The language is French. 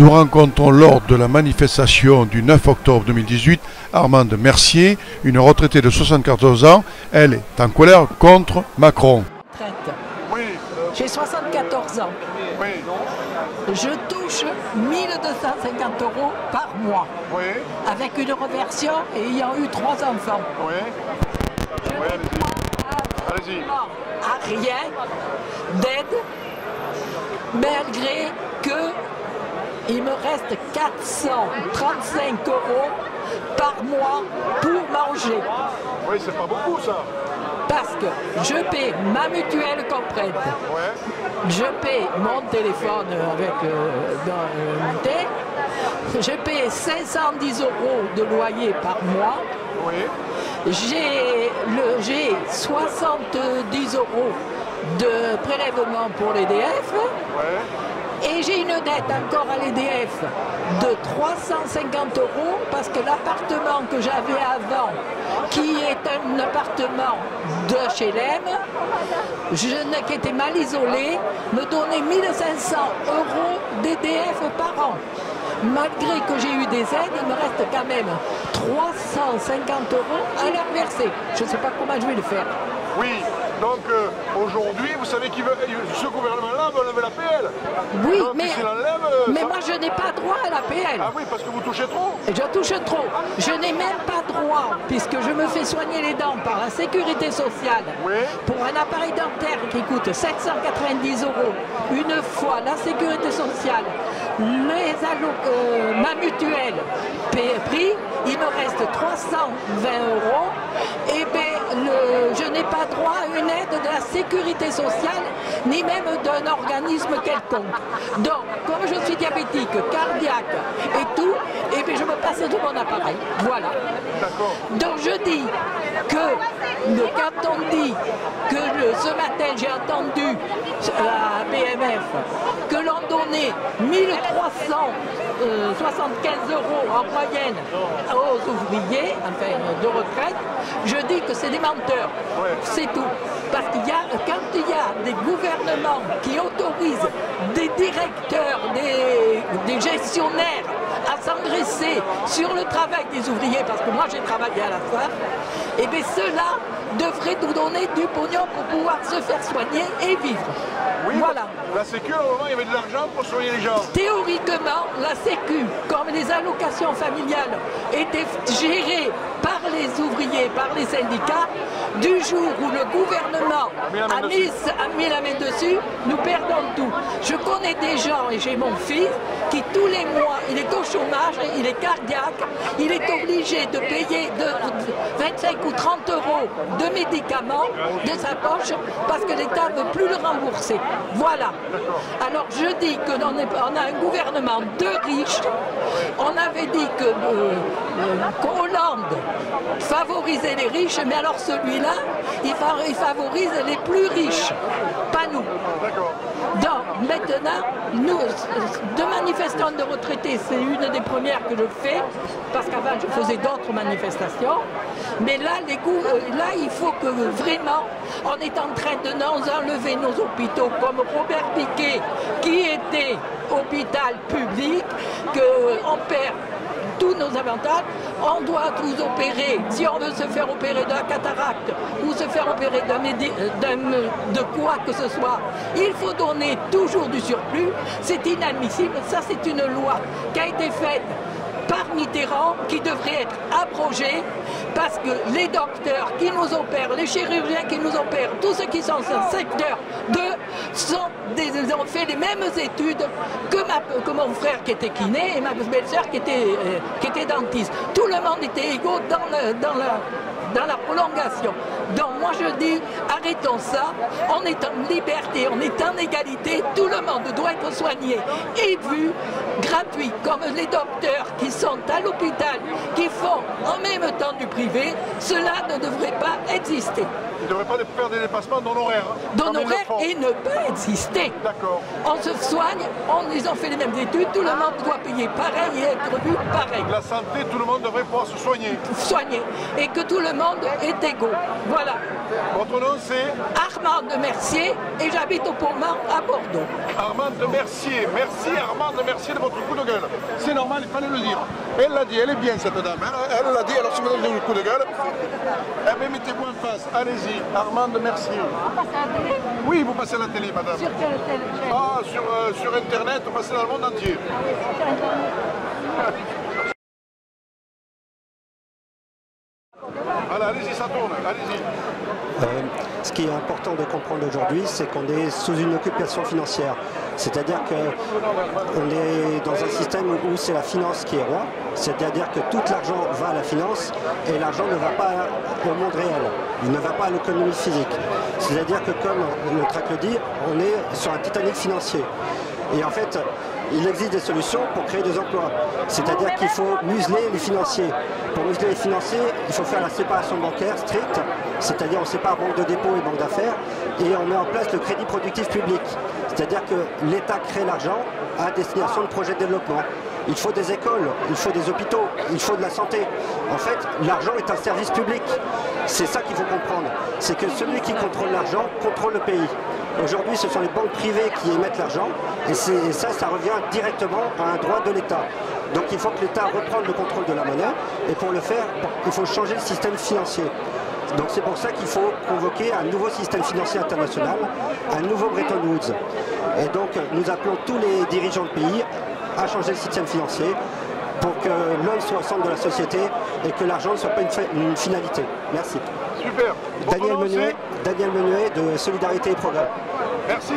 Nous rencontrons lors de la manifestation du 9 octobre 2018 Armande Mercier, une retraitée de 74 ans. Elle est en colère contre Macron. Oui. J'ai 74 ans. Oui. Je touche 1250 € par mois. Oui. Avec une reversion et ayant eu 3 enfants. Oui. Oui, allez-y. À rien d'aide, malgré que il me reste 435 € par mois pour manger. Oui, c'est pas beaucoup ça. Parce que je paie ma mutuelle complète. Ouais. Je paie mon téléphone avec l'unité. Je paie 510 € de loyer par mois. Oui. J'ai 70 € de prélèvement pour l'EDF. Ouais. Et j'ai une dette encore à l'EDF de 350 € parce que l'appartement que j'avais avant, qui est un appartement de HLM, qui était mal isolé, me donnait 1500 € d'EDF par an. Malgré que j'ai eu des aides, il me reste quand même 350 € à leur verser. Je ne sais pas comment je vais le faire. Oui, donc aujourd'hui, vous savez ce gouvernement-là veut lever l'APL. Oui, donc, mais moi je n'ai pas droit à l'APL. Ah oui, parce que vous touchez trop. Je touche trop. Je n'ai même pas droit, puisque je me fais soigner les dents par la sécurité sociale, oui. Pour un appareil dentaire qui coûte 790 €, une fois la sécurité sociale, ma mutuelle pris, il me reste 320 €. Et bien, je n'ai pas droit à une aide de la sécurité sociale, ni même d'un organisme quelconque. Donc, comme je suis diabétique, cardiaque et tout, et bien je me passe de mon appareil. Voilà. D'accord. Donc je dis que quand on dit que ce matin j'ai entendu à BMF que l'on donnait 1375 € en moyenne aux ouvriers, enfin de retraite, je dis que c'est des menteurs. Ouais. C'est tout. Parce qu'il y a, quand il y a des gouvernements qui autorisent des directeurs, des gestionnaires à s'engraisser sur le travail des ouvriers, parce que moi j'ai travaillé à la SAF, et bien ceux-là devraient nous donner du pognon pour pouvoir se faire soigner et vivre. Oui, voilà. La Sécu, au moment, il y avait de l'argent pour soigner les gens. Théoriquement, la Sécu, comme les allocations familiales, étaient gérées par les ouvriers, par les syndicats. Du jour où le gouvernement a mis la main dessus, nous perdons tout. Je connais des gens, et j'ai mon fils, qui tous les mois, il est au chômage, il est cardiaque, il est obligé de payer 25 ou 30 € de médicaments de sa poche parce que l'État ne veut plus le rembourser. Voilà. Alors je dis qu'on a un gouvernement de riches. On avait dit que Hollande favorisait les riches, mais alors celui-là, il favorise les plus riches, pas nous. Donc maintenant, nous, de manifestants de retraités, c'est une des premières que je fais, parce qu'avant je faisais d'autres manifestations. Mais là, il faut que vraiment, on est en train de nous enlever nos hôpitaux, comme Robert Piquet, qui était hôpital public, qu'on perd tous nos avantages, on doit tous opérer, si on veut se faire opérer de la cataracte ou se faire opérer de quoi que ce soit, il faut donner toujours du surplus, c'est inadmissible, ça c'est une loi qui a été faite par Mitterrand, qui devrait être abrogée, parce que les docteurs qui nous opèrent, les chirurgiens qui nous opèrent, tous ceux qui sont dans ce secteur ont fait les mêmes études que mon frère qui était kiné et ma belle-sœur qui était dentiste. Tout le monde était égaux dans la prolongation. Donc moi je dis, arrêtons ça, on est en liberté, on est en égalité, tout le monde doit être soigné et vu gratuit, comme les docteurs qui sont à l'hôpital, qui font en même temps du privé, cela ne devrait pas exister. Il ne devrait pas faire des dépassements d'honoraires. D'honoraires et ne pas exister. D'accord. On se soigne, ils ont fait les mêmes études, tout le monde doit payer pareil et être vu pareil. La santé, tout le monde devrait pouvoir se soigner. Soigner. Et que tout le monde est égaux. Voilà. Votre nom c'est Armande Mercier et j'habite au Pourmont à Bordeaux. Armande Mercier. Merci Armande Mercier de votre votre coup de gueule. C'est normal, il fallait le dire. Elle l'a dit, elle est bien cette dame. Elle l'a dit, alors si vous donnez le coup de gueule, eh bien mettez-vous en face. Allez-y, Armande Mercier. On passe à la télé? Oui, vous passez à la télé, madame. Sur quelle télé? Ah, sur Internet, vous passez dans le monde entier. Sur Internet. Voilà, allez-y, ça tourne, allez-y. Ce qui est important de comprendre aujourd'hui, c'est qu'on est sous une occupation financière. C'est-à-dire qu'on est dans un système où c'est la finance qui est roi. C'est-à-dire que tout l'argent va à la finance et l'argent ne va pas au monde réel. Il ne va pas à l'économie physique. C'est-à-dire que, comme le tract le dit, on est sur un Titanic financier. Et en fait, il existe des solutions pour créer des emplois. C'est-à-dire qu'il faut museler les financiers. Pour museler les financiers, il faut faire la séparation bancaire stricte, c'est-à-dire on sépare banque de dépôt et banque d'affaires, et on met en place le crédit productif public. C'est-à-dire que l'État crée l'argent à destination de projets de développement. Il faut des écoles, il faut des hôpitaux, il faut de la santé. En fait, l'argent est un service public. C'est ça qu'il faut comprendre. C'est que celui qui contrôle l'argent contrôle le pays. Aujourd'hui, ce sont les banques privées qui émettent l'argent et ça revient directement à un droit de l'État. Donc il faut que l'État reprenne le contrôle de la monnaie et pour le faire, il faut changer le système financier. Donc c'est pour ça qu'il faut convoquer un nouveau système financier international, un nouveau Bretton Woods. Et donc nous appelons tous les dirigeants de pays à changer le système financier pour que l'homme soit au centre de la société et que l'argent ne soit pas une finalité. Merci. Super. Daniel Menuet de Solidarité et Progrès. Merci.